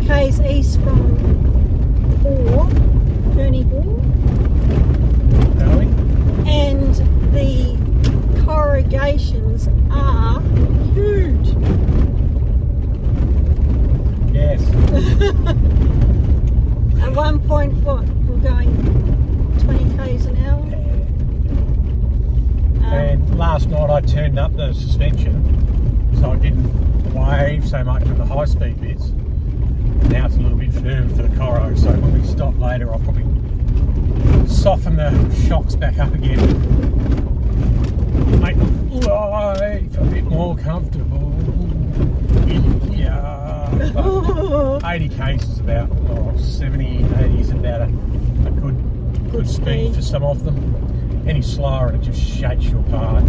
k's east from Ferny Bore. Really? And the corrugations are huge. Yes. At one point, we're going 20 k's an hour. And last night I turned up the suspension so I didn't wave so much on the high speed bits. Now it's a little bit firm for the corro, so when we stop later I'll probably soften the shocks back up again. Make life a bit more comfortable. Yeah. But 80 k's is about 70, 80 is about a good speed for some of them. Any slower and it just shakes you apart.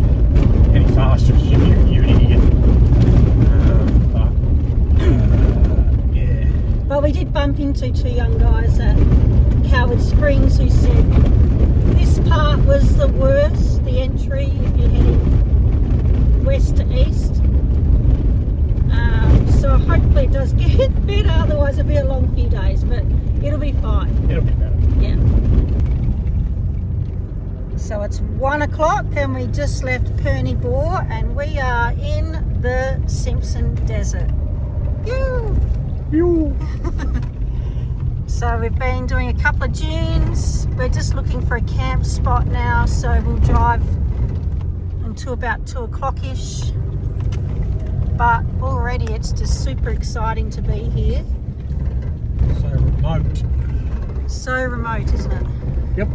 Any faster, you're an idiot. Yeah. Well, we did bump into two young guys at Coward Springs who said this part was the worst, the entry if you're heading west to east. So hopefully it does get better, otherwise it'll be a long few days, but it'll be fine. It'll be better. Yeah. So it's 1 o'clock and we just left Ferny Bore and we are in the Simpson Desert. Phew. So we've been doing a couple of dunes. We're just looking for a camp spot now, so we'll drive until about 2 o'clock-ish. But already it's just super exciting to be here. So remote. So remote, isn't it? Yep.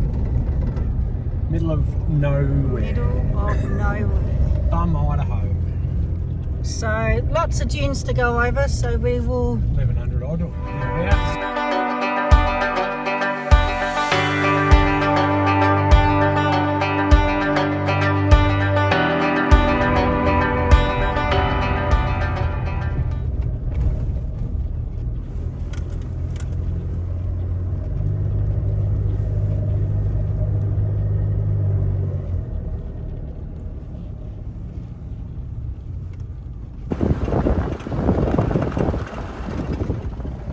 Middle of nowhere. Middle of nowhere. Bum, Idaho. So lots of dunes to go over, so we will... 1100 odd or thereabouts.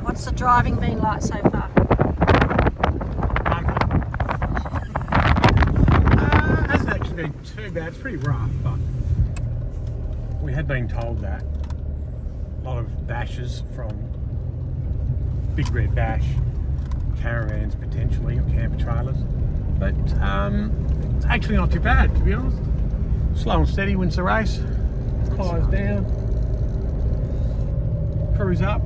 What's the driving been like so far? Hasn't actually been too bad. It's pretty rough, but we had been told that a lot of bashes from Big Red Bash, caravans potentially, or camper trailers. But it's actually not too bad, to be honest. Slow and steady wins the race. Tyres down. Cruise up.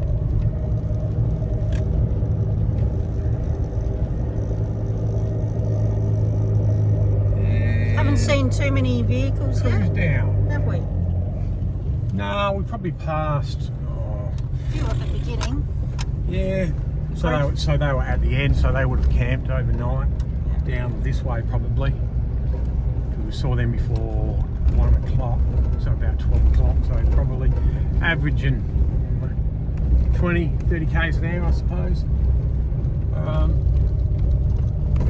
Haven't seen too many vehicles Cruise yet, down. have we? No, we probably passed. A few at the beginning. Yeah. So they were at the end, so they would have camped overnight down this way probably. We saw them before 1 o'clock, so about 12 o'clock. So probably averaging 20, 30 k's an hour, I suppose.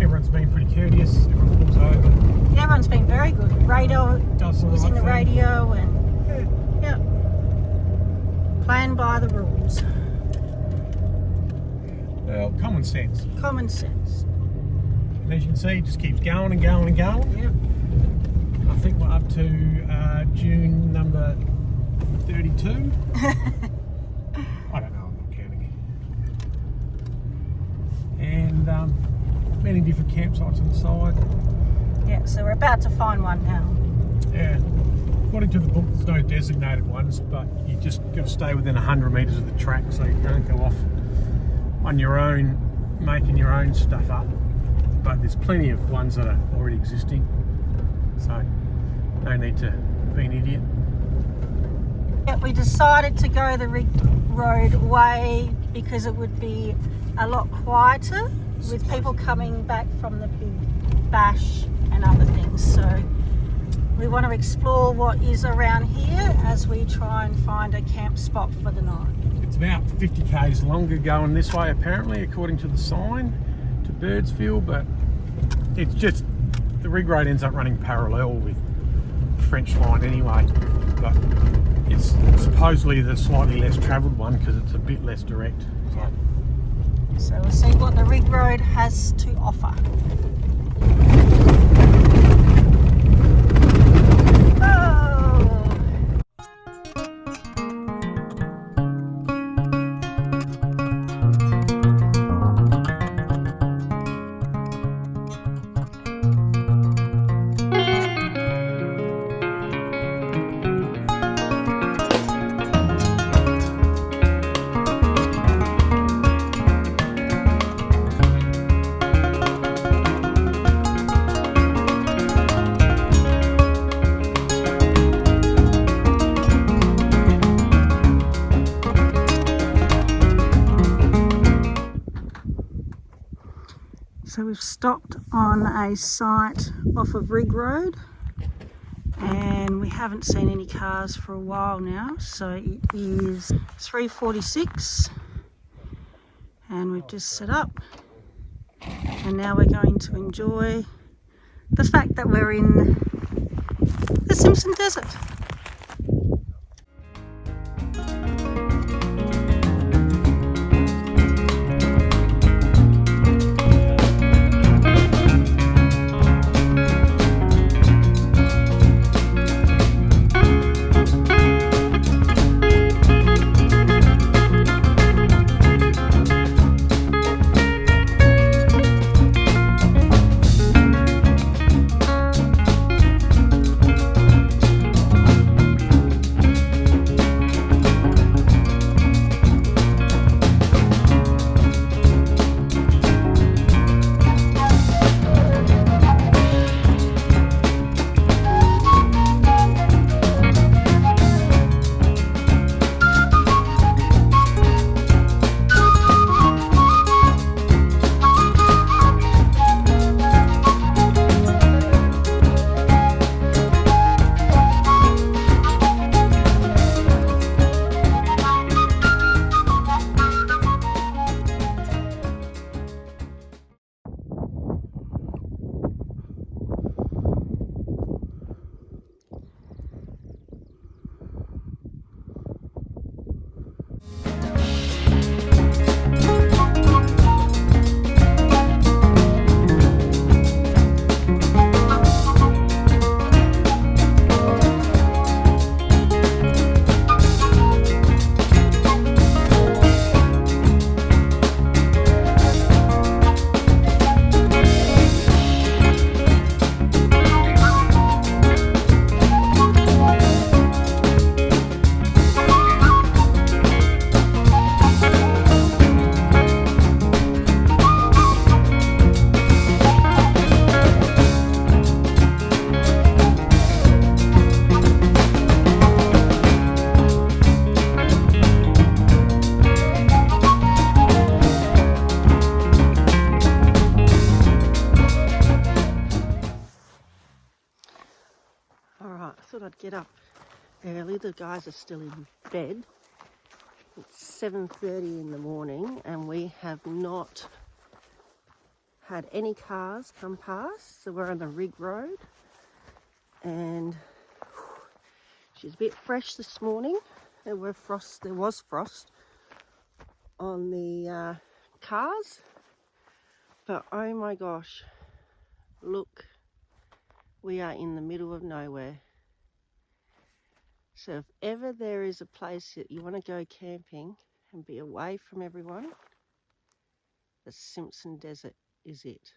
Everyone's been pretty courteous. Everyone pulls over. Yeah, everyone's been very good. Radio, Does the using right the thing. radio and playing by the rules. Well, common sense. Common sense. And as you can see, it just keeps going and going and going. Yep. I think we're up to June number 32. I don't know, I'm not counting. And many different campsites on the side. Yeah, so we're about to find one now. Yeah. According to the book, there's no designated ones, but you just got to stay within 100 metres of the track so you don't go off on your own, making your own stuff up. But there's plenty of ones that are already existing, so no need to be an idiot. Yeah, we decided to go the Rigg Road way because it would be a lot quieter with people coming back from the big bash and other things. So we want to explore what is around here as we try and find a camp spot for the night. It's about 50 k's longer going this way apparently, according to the sign, to Birdsville, but it's just, the Rigg Road ends up running parallel with French Line anyway, but it's supposedly the slightly less travelled one because it's a bit less direct. So we'll see what the Rigg Road has to offer. So we've stopped on a site off of Rigg Road and we haven't seen any cars for a while now. So it is 3:46 and we've just set up and now we're going to enjoy the fact that we're in the Simpson Desert. Alright, I thought I'd get up early. The guys are still in bed. It's 7:30 in the morning and we have not had any cars come past. So we're on the Rigg Road and she's a bit fresh this morning. There was frost on the cars, but oh my gosh, look, we are in the middle of nowhere. So if ever there is a place that you want to go camping and be away from everyone, the Simpson Desert is it.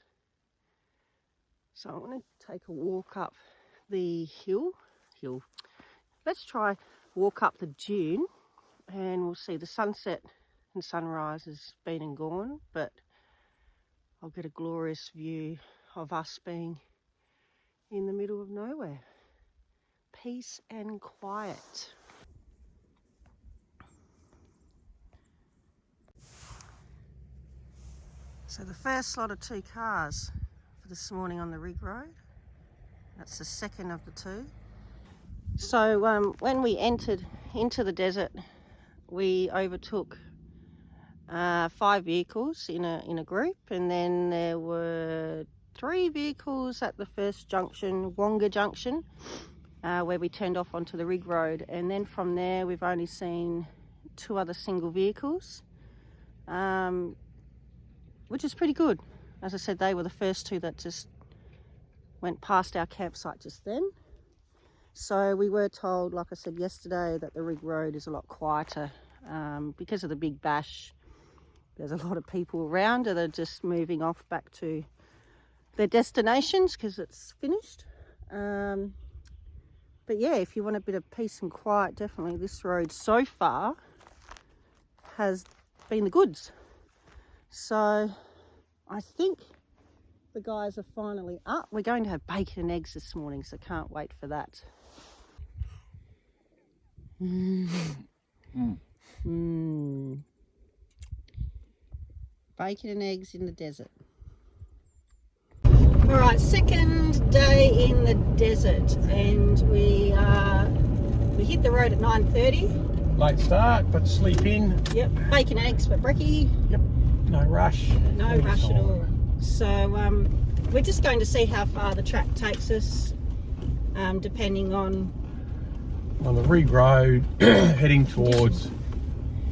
So I want to take a walk up the hill. Let's try walk up the dune and we'll see the sunset and sunrise has been and gone, but I'll get a glorious view of us being in the middle of nowhere. Peace and quiet. So the first lot of 2 cars for this morning on the Rigg Road. That's the second of the 2. So when we entered into the desert, we overtook 5 vehicles in a group, and then there were 3 vehicles at the first junction, Wonga Junction, where we turned off onto the Rigg Road, and then from there we've only seen 2 other single vehicles, which is pretty good. As I said, they were the first 2 that just went past our campsite just then. So we were told, like I said yesterday, that the Rigg Road is a lot quieter because of the big bash. There's a lot of people around that are just moving off back to their destinations because it's finished. But yeah, if you want a bit of peace and quiet, definitely this road so far has been the goods. So I think the guys are finally up. We're going to have bacon and eggs this morning, so can't wait for that. Bacon and eggs in the desert. All right, second day in the desert, and we hit the road at 9:30. Late start, but sleep in. Yep, bacon and eggs for brekkie. Yep, no rush. No rush at all. So we're just going to see how far the track takes us, depending on the Rigg Road, heading towards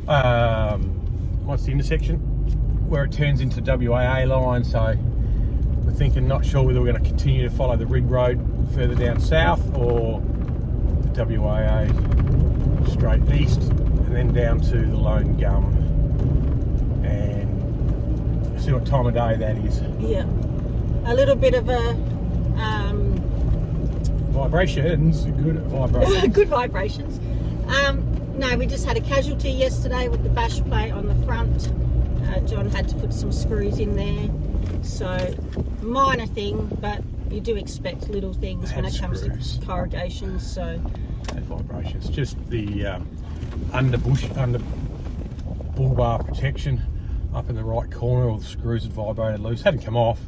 what's the intersection where it turns into WAA Line. So we're thinking, not sure whether we're going to continue to follow the Rigg Road further down south or the WAA straight east and then down to the Lone Gum and see what time of day that is. Yeah, a little bit of a vibrations, good vibrations. good vibrations. No, we just had a casualty yesterday with the bash plate on the front. John had to put some screws in there, so minor thing, but you do expect little things when it comes to corrugations. So vibrations, just the under bull bar protection up in the right corner, all the screws had vibrated loose, hadn't come off,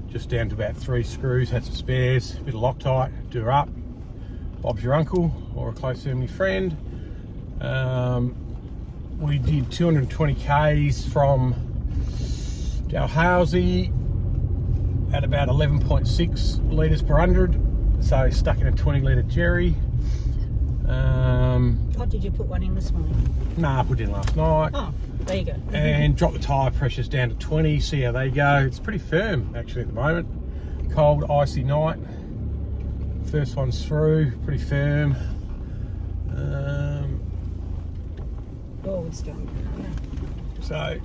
just down to about 3 screws, had some spares, a bit of Loctite, do her up. Bob's your uncle or a close family friend. We did 220 k's from Dalhousie at about 11.6 litres per 100, so stuck in a 20 litre jerry. What did you put one in this morning? Nah, I put it in last night. Oh, there you go. And drop the tyre pressures down to 20, see how they go. It's pretty firm actually at the moment. Cold, icy night. First one's through, pretty firm. Oh, it's going. So,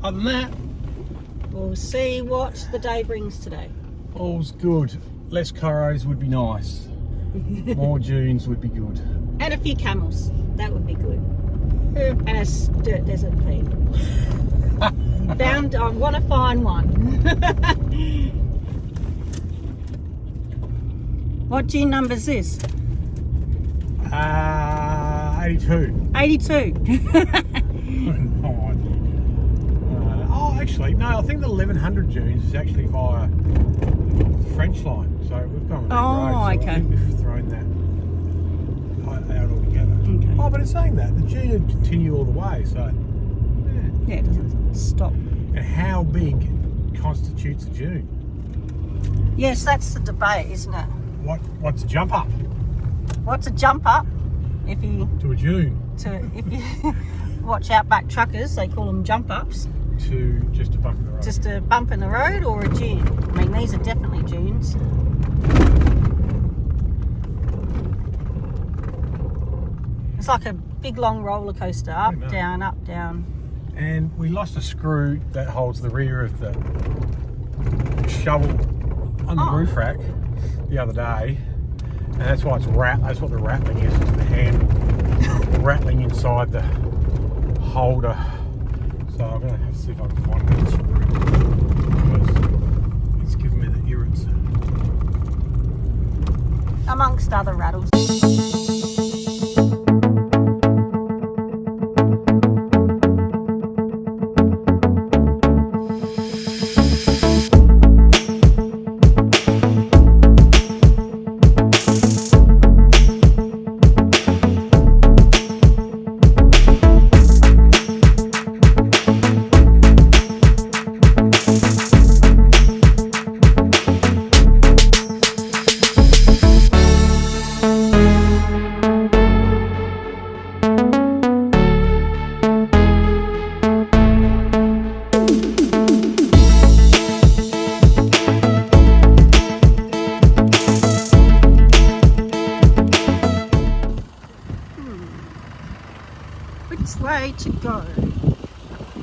other than that, We'll see what the day brings today. all's good. Less corros would be nice. More dunes would be good. And a few camels. That would be good. And a dirt desert pea. I want to find one. What dune number is this? 82. 82. No idea. Actually, no, I think the 1100 dunes is actually via the French line. So we've gone on that road. So okay. I think we've thrown that out altogether. Okay. Oh, but it's saying that. The dune would continue all the way, so... Yeah, it doesn't stop. And how big constitutes a dune? Yes, that's the debate, isn't it? What's a jump up What's a jump up? If you to a dune? watch outback truckers, they call them jump ups. To just a bump in the road. Just a bump in the road or a dune. I mean, these are definitely dunes. It's like a big long roller coaster, up, down, up, down. And we lost a screw that holds the rear of the shovel on the roof rack the other day, and that's why that's what the rattling is. It's the handle rattling inside the holder. So I'm gonna have to see if I can find that screw because it's giving me the irrits. Amongst other rattles.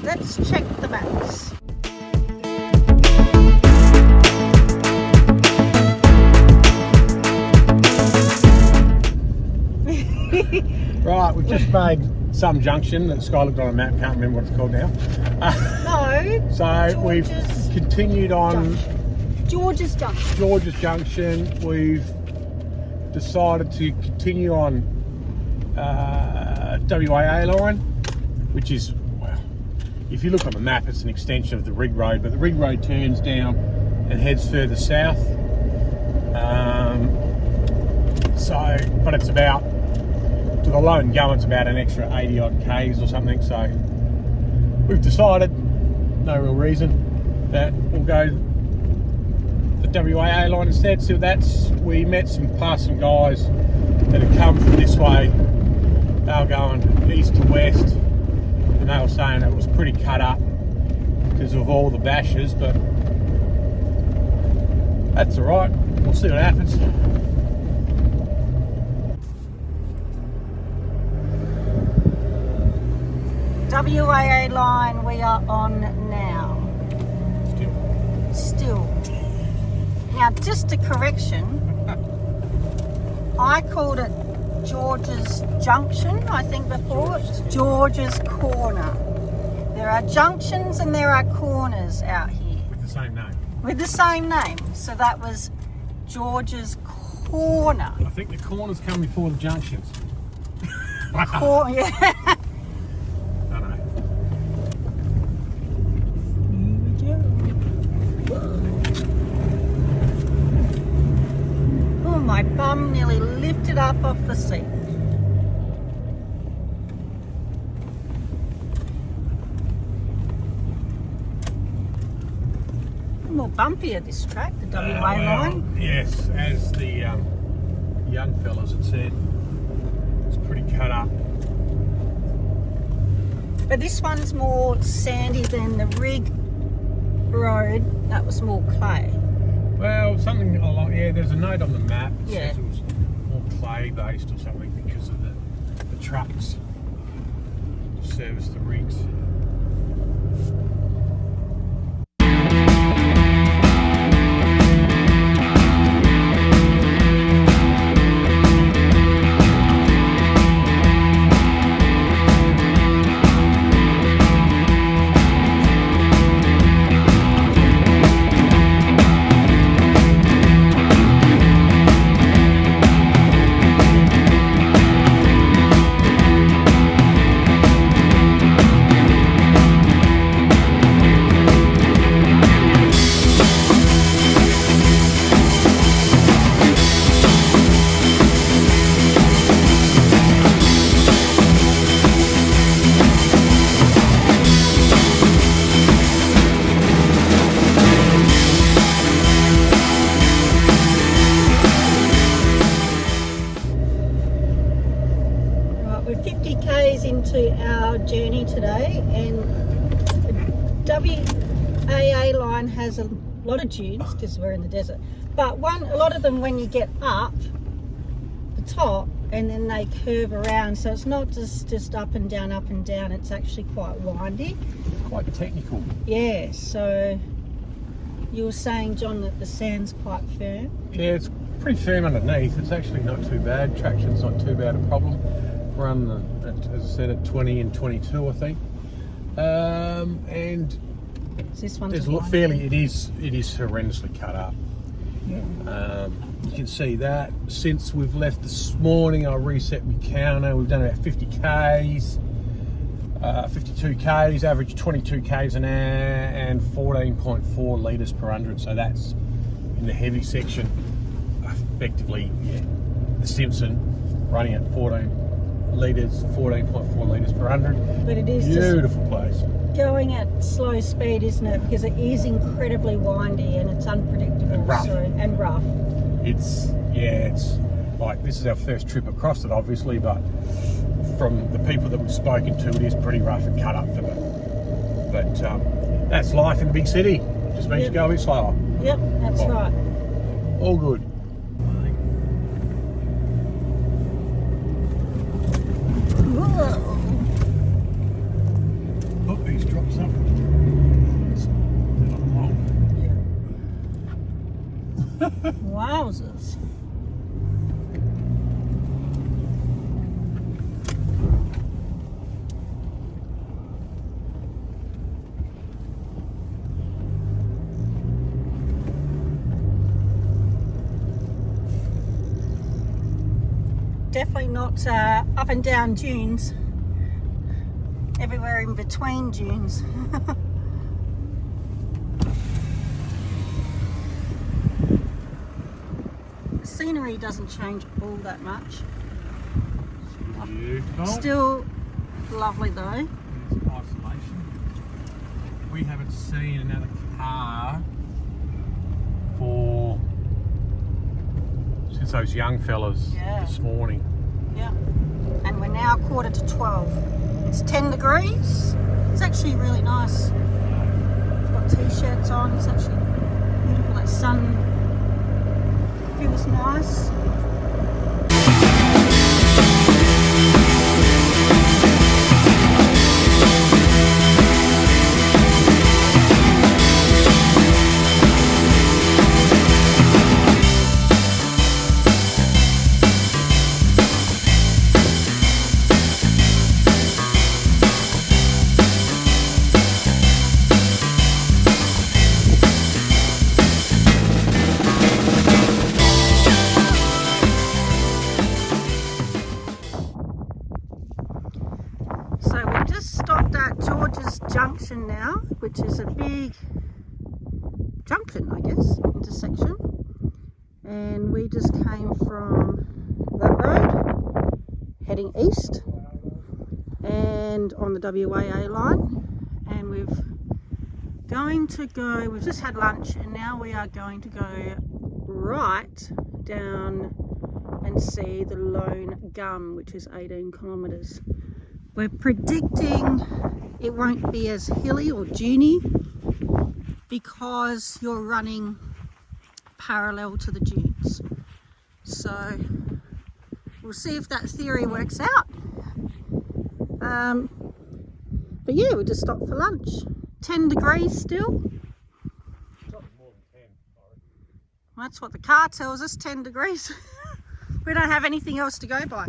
let's check the maps. Right, we've just made some junction that Sky looked on a map, can't remember what it's called now. No. So we've continued on George's Junction. George's Junction. We've decided to continue on WAA Line, which is, well, if you look on the map, it's an extension of the Rigg Road, but the Rigg Road turns down and heads further south. But it's about, to the low and going, it's about an extra 80 odd Ks or something. So we've decided, no real reason, that we'll go the WAA line instead. So we met some guys that had come from this way. They were going east to west, and they were saying it was pretty cut up because of all the bashes, but that's all right. We'll see what happens. WAA line we are on now. Still. Now, just a correction. I called it George's Junction, I think before. It's George's Corner. There are junctions and there are corners out here. With the same name. With the same name. So that was George's Corner. I think the corners come before the junctions. Yeah. Oh, my bum nearly lifted up off the seat. More bumpier this track, the WA line. Yes, as the young fellas had said, it's pretty cut up. But this one's more sandy than the Rigg road. That was more clay. Well, something along, yeah, there's a note on the map that Yeah. says it was more clay based or something because of the trucks to service the rigs. We're 50 k's into our journey today, and the WAA line has a lot of dunes because we're in the desert. But a lot of them, when you get up the top, and then they curve around, so it's not just up and down. It's actually quite windy. Quite technical. Yeah. So you were saying, John, that the sand's quite firm. Yeah, it's pretty firm underneath. It's actually not too bad. Traction's not too bad a problem. We're on, as I said, at 20 and 22, I think. And This one's there's windy. it is horrendously cut up. Yeah. You can see that since we've left this morning, I reset my counter. We've done about 50 k's, 52 k's, average 22 k's an hour, and 14.4 litres per 100. So that's in the heavy section. Effectively, yeah, the Simpson running at 14.4 litres per 100. But it is Beautiful place. just going at slow speed, isn't it? Because it is incredibly windy and it's unpredictable. And rough. And rough. It's like, this is our first trip across it, obviously, but from the people that we've spoken to, it is pretty rough and cut up for them. But that's life in the big city. Just means you go a bit slower. Yep, that's Oh. right. All good. Whoa. Oh, he's dropped some. definitely not up and down dunes. Everywhere in between dunes. The scenery doesn't change all that much. Beautiful. Still lovely though. There's isolation. We haven't seen another car since those young fellas this morning. Yeah. And we're now 11:45. It's 10 degrees. It's actually really nice. Got t-shirts on. It's actually beautiful. That sun feels nice. Junction now, which is a big junction, I guess, intersection, and we just came from that road heading east and on the WAA line, and we've just had lunch and now we are going to go right down and see the Lone Gum, which is 18 kilometres. We're predicting it won't be as hilly or duney because you're running parallel to the dunes. So we'll see if that theory works out. But yeah, we just stopped for lunch. 10 degrees still. That's what the car tells us, 10 degrees. We don't have anything else to go by.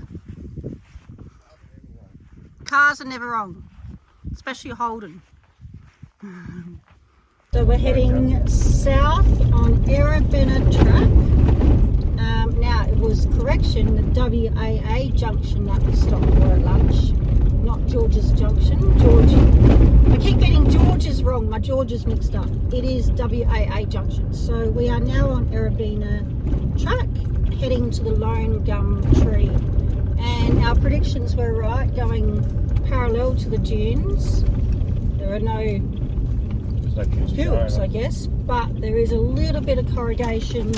Cars are never wrong. Especially Holden. So we're heading south on Erebina track. Now it was correction, the WAA junction that we stopped for at lunch, not George's junction. I keep getting George's wrong, my George's mixed up. It is WAA junction. So we are now on Erebina track, heading to the Lone Gum tree. And our predictions were right, going parallel to the dunes. There are no hills, I guess, but there is a little bit of corrugation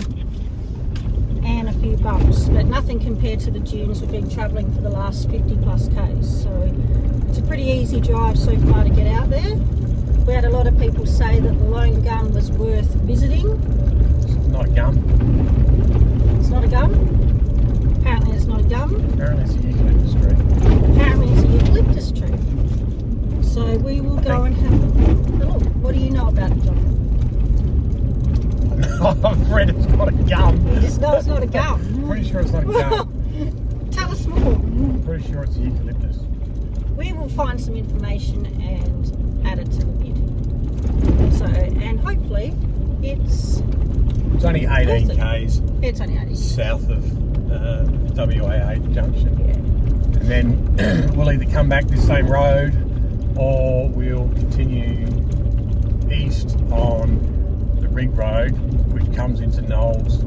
and a few bumps, but nothing compared to the dunes we've been travelling for the last 50 plus k's. So it's a pretty easy drive so far to get out there. We had a lot of people say that the Lone Gum was worth visiting. It's not a gum. It's not a gum? Apparently it's not a gum. Apparently it's a eucalyptus tree. Apparently it's a eucalyptus tree. So we will go and have a look. What do you know about it, John? I've read it's not a gum. You just know it's not a gum. Pretty sure it's not a gum. Tell us more. Pretty sure it's a eucalyptus. We will find some information and add it to the bid. So, and hopefully it's only 18 k's. It's only 18 south of WAA junction. Yeah. And then we'll either come back this same road or we'll continue east on the Rigg road, which comes into Knowles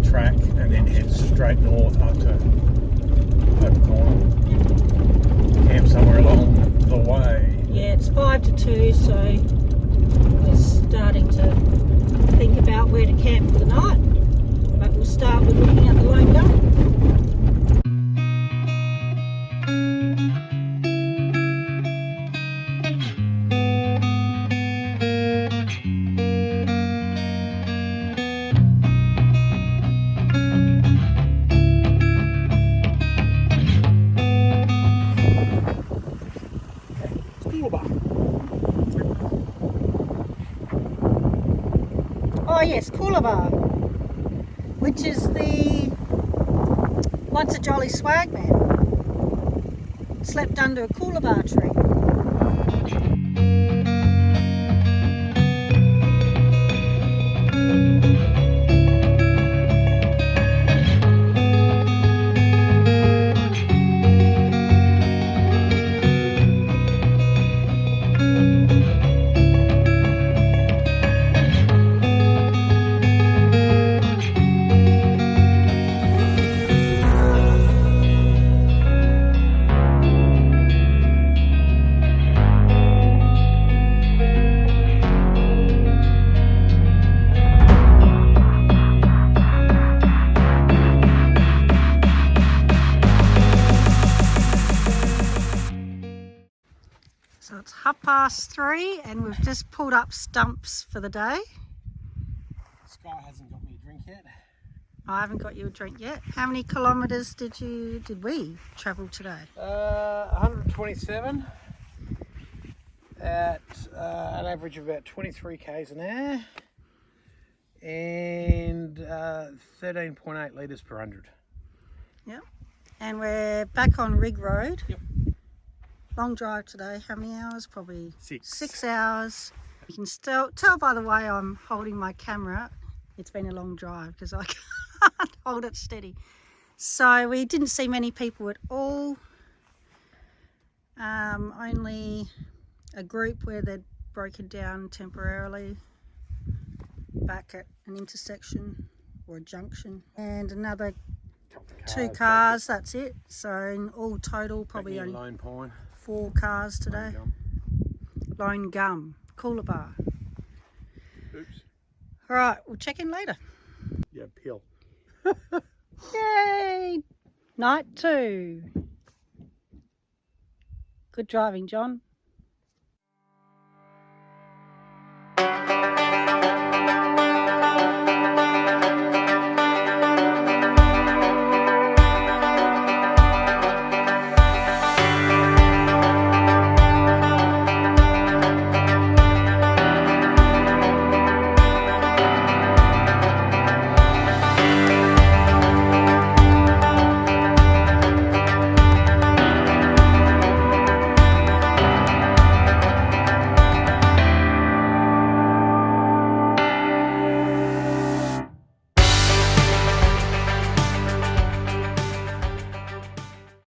track and then heads straight north up to Open Corner. Camp somewhere along the way. Yeah, it's 5 to 2, so we're starting to think about where to camp for the night. But we'll start with looking at the Lone Gum. Oh yes, Coolabah, which is the once a jolly swagman slept under a Coolabah tree. it's 3:30 and we've just pulled up stumps for the day. Sky hasn't got me a drink yet. I haven't got you a drink yet. How many kilometres did we travel today? 127 at an average of about 23 k's an hour and 13.8 litres per 100. Yep. And we're back on Rigg Road. Yep. Long drive today. How many hours? Probably 6 hours. You can still tell by the way I'm holding my camera. It's been a long drive because I can't hold it steady. So we didn't see many people at all. Only a group where they'd broken down temporarily back at an intersection or a junction, and another 2 cars. That's it. So in all total, probably only Lone Pine. 4 cars today. Lone Gum, Coolabah. Oops. All right, we'll check in later. Yeah, pill. Yay! Night 2. Good driving, John.